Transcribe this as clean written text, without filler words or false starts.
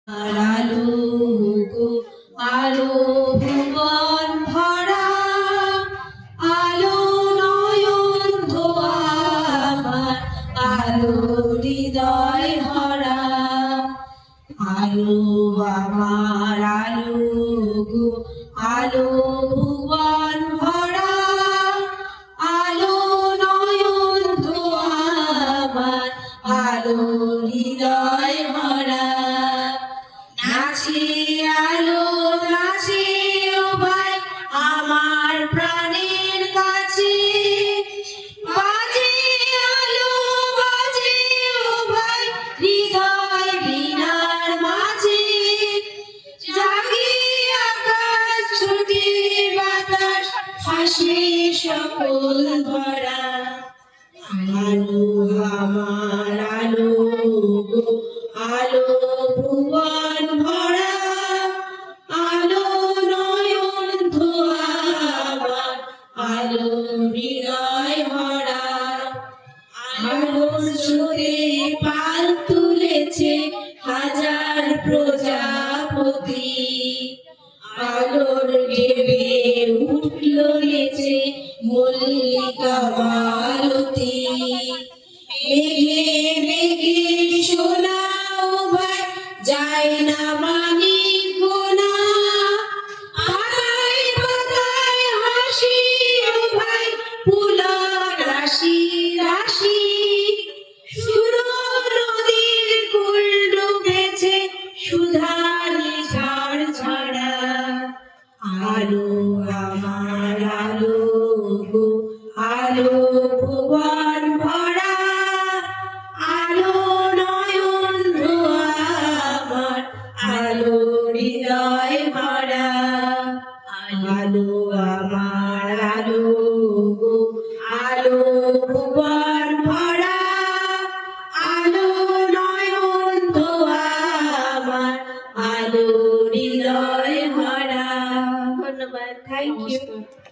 আলো গো আলো ভুবন ভরা আলো নয়ন ধোয়া আমার আলো হৃদয় ভরা আলো আমার আলো গো আলো ভুবন ভরা আলো নয়ন ধোয়া আমার আলো হৃদয় ভরা নাচে আলো নাচে ও ভাই আমার প্রাণের কাছে বাজে আলো বাজে ও ভাই হৃদয় বীণার মাঝে জাগে আকাশ ছুটে বাতাস হাসে সকল ভরা আলো আমার আলো গো আলো ভুবন ভরা আলো নয়ন ধোয়া আমার আলো হৃদয় ভরা আলোর স্রোতে পাল তুলেছে হাজার প্রজাপতি আলোর ঢেবে উঠল নেচে মল্লিকা মালতী মেঘে মেঘে শোনাও ভাই যায় না মানি গোনা পাতায় পাতায় হাসি ও ভাই ফুলর রাশি রাশি সুরো নদীর কুল ডুবেছে সুধার ঝাড় ঝাড়া আলো আমার আলো গো আলো ভুবন ভরা আলো নয়ন ধোয়া আমার আলো হৃদয় ভরা আলো আমার আলো গো আলো ভুবন ভরা আলো নয়ন ধোয়া আমার আলো হৃদয় ভরা ধন্যবাদ থ্যাংক ইউ